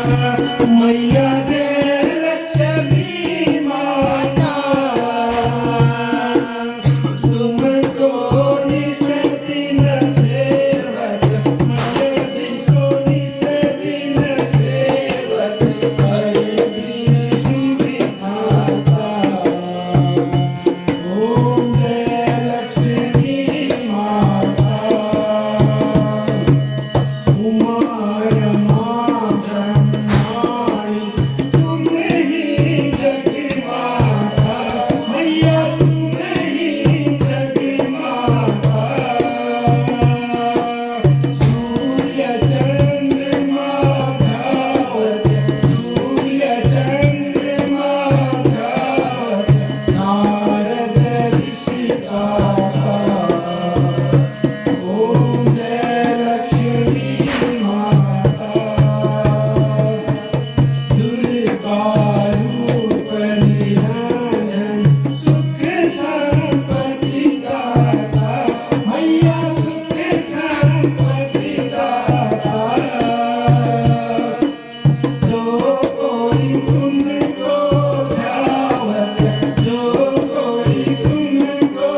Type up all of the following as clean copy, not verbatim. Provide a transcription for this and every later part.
मैया रे लक्ष्मी माता तुमको निस्दिन सेवक मैया जी को निस्दिन सेवक हरे विष्णु विधाता ओम जय लक्ष्मी माता उमा रमा ब्रह्माणी तुम ही जगमाता मैया तुम ही जगमाता सूर्य चंद्रमा धावत सूर्य चंद्रमा धावत नारद ऋषि गाता ओम जय लक्ष्मी माता दुर्गा रूप निरंजन सुख संपत्ति दाता मैया सुख संपत्ति दाता जो कोई तुमको ध्यावत जो कोई तुमको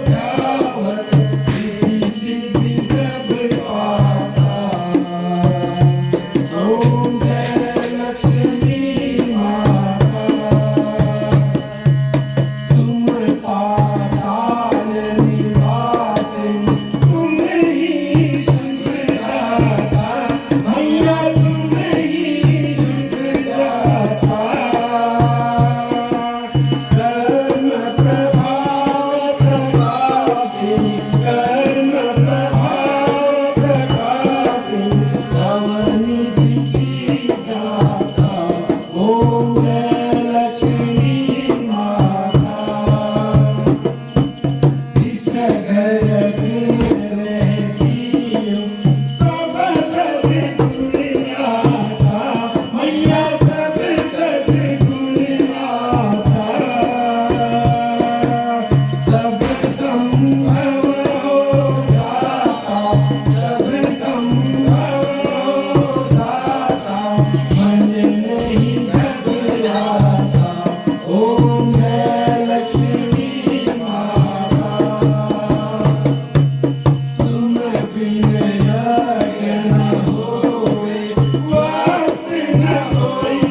ध्यावत रिद्धि सिद्धि सब पाता ओम जय लक्ष्मी माता तुम पाताल निवासिनी तुम ही सुखदाता मैया तुम ही सुखदाता कर्म प्रभाव प्रकाशिनी कर्म प्रभाव प्रकाशिनी नवनिधि की दाता ओम जय लक्ष्मी माता इस घर में रहती हूँ सब सद्गुण आता मैया सब सद्गुण आता सब संभव हो जाता सब संभव हो जाता मन नहीं घबराता ओम जय लक्ष्मी माता तुम बिन यज्ञ न होए वास्त न होए